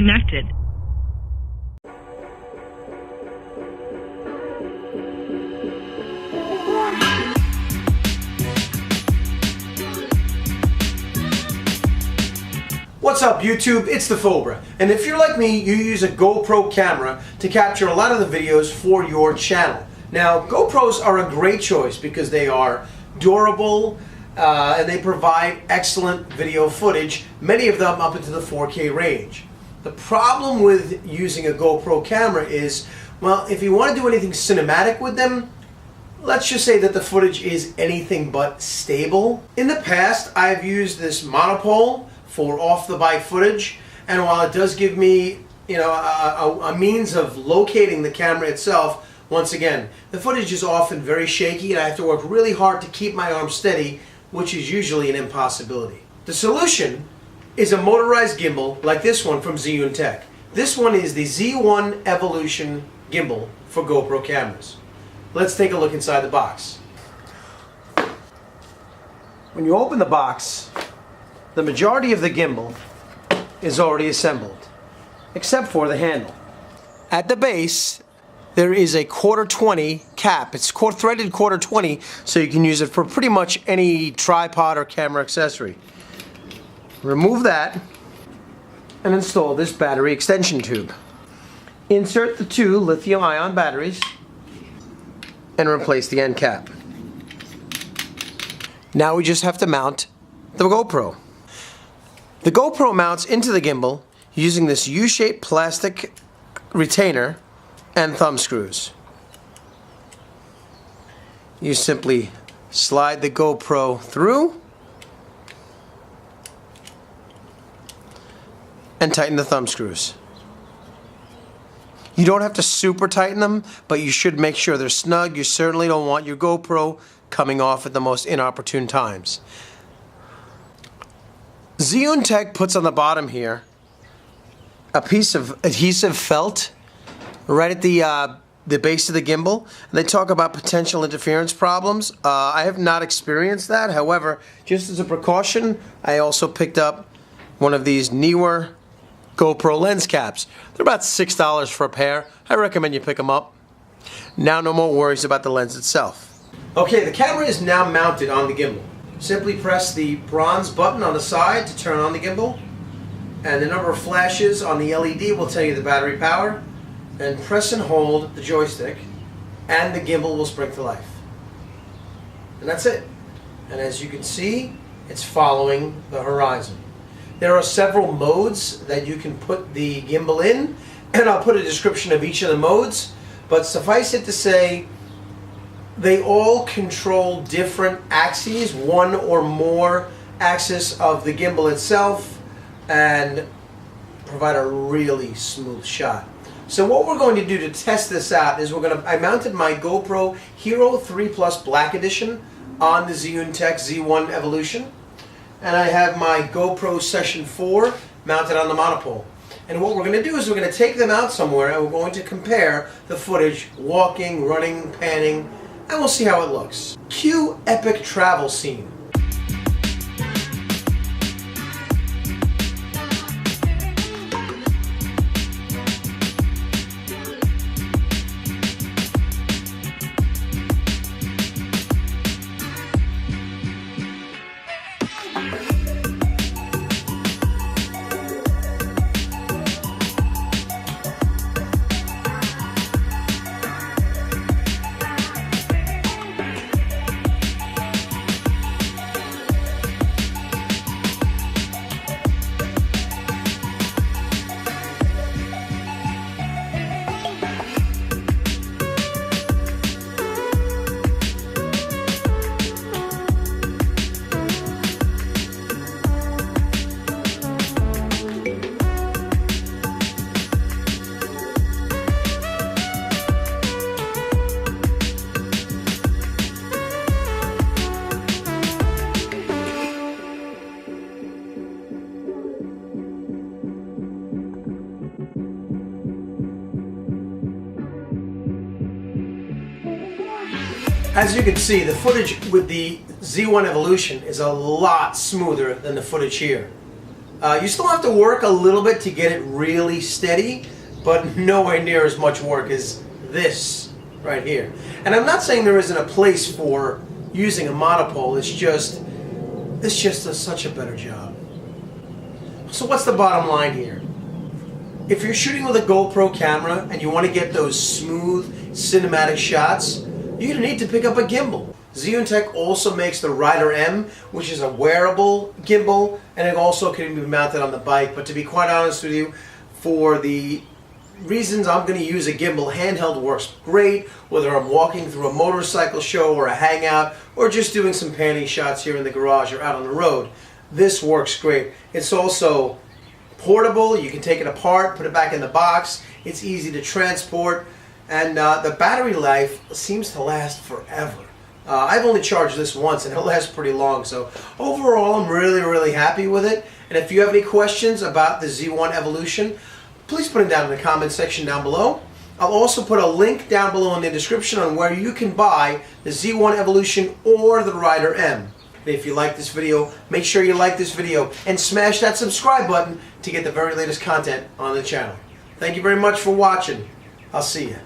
connected. What's up YouTube? It's dafobra, and if you're like me, you use a GoPro camera to capture a lot of the videos for your channel. Now, GoPros are a great choice because they are durable and they provide excellent video footage, many of them up into the 4K range. The problem with using a GoPro camera is, well, if you want to do anything cinematic with them, let's just say that the footage is anything but stable. In the past, I've used this monopole for off-the-bike footage, and while it does give me, a means of locating the camera itself, once again, the footage is often very shaky and I have to work really hard to keep my arm steady, which is usually an impossibility. The solution is a motorized gimbal like this one from Zhiyun-Tech. This one is the Z1 Evolution gimbal for GoPro cameras. Let's take a look inside the box. When you open the box, the majority of the gimbal is already assembled, except for the handle. At the base, there is a 1/4-20 cap. It's threaded 1/4-20, so you can use it for pretty much any tripod or camera accessory. Remove that and install this battery extension tube. Insert the 2 lithium-ion batteries and replace the end cap. Now we just have to mount the GoPro. The GoPro mounts into the gimbal using this U-shaped plastic retainer and thumb screws. You simply slide the GoPro through and tighten the thumb screws. You don't have to super tighten them, but you should make sure they're snug. You certainly don't want your GoPro coming off at the most inopportune times. Zhiyun-Tech puts on the bottom here a piece of adhesive felt right at the base of the gimbal. And they talk about potential interference problems. I have not experienced that. However, just as a precaution, I also picked up one of these Neewer GoPro lens caps. They're about $6 for a pair. I recommend you pick them up. Now no more worries about the lens itself. Okay, the camera is now mounted on the gimbal. Simply press the bronze button on the side to turn on the gimbal, and the number of flashes on the LED will tell you the battery power. And press and hold the joystick and the gimbal will spring to life. And that's it. And as you can see, it's following the horizon. There are several modes that you can put the gimbal in, and I'll put a description of each of the modes, but suffice it to say, they all control different axes, one or more axis of the gimbal itself, and provide a really smooth shot. So what we're going to do to test this out is I mounted my GoPro Hero 3 Plus Black Edition on the Zhiyun-Tech Z1 Evolution, and I have my GoPro Session 4 mounted on the monopole. And what we're going to do is we're going to take them out somewhere and we're going to compare the footage, walking, running, panning, and we'll see how it looks. Cue epic travel scene. As you can see, the footage with the Z1 Evolution is a lot smoother than the footage here. You still have to work a little bit to get it really steady, but nowhere near as much work as this right here. And I'm not saying there isn't a place for using a monopole, it's just does such a better job. So what's the bottom line here? If you're shooting with a GoPro camera and you want to get those smooth cinematic shots, you're going to need to pick up a gimbal. Zhiyun-Tech also makes the Rider M, which is a wearable gimbal, and it also can be mounted on the bike. But to be quite honest with you, for the reasons I'm going to use a gimbal, handheld works great, whether I'm walking through a motorcycle show or a hangout, or just doing some panning shots here in the garage or out on the road. This works great. It's also portable. You can take it apart, put it back in the box. It's easy to transport, and the battery life seems to last forever. I've only charged this once and it lasts pretty long, so overall I'm really happy with it. And if you have any questions about the Z1 Evolution, please put them down in the comment section down below. I'll also put a link down below in the description on where you can buy the Z1 Evolution or the Rider M. And if you like this video, make sure you like this video and smash that subscribe button to get the very latest content on the channel. Thank you very much for watching. I'll see you.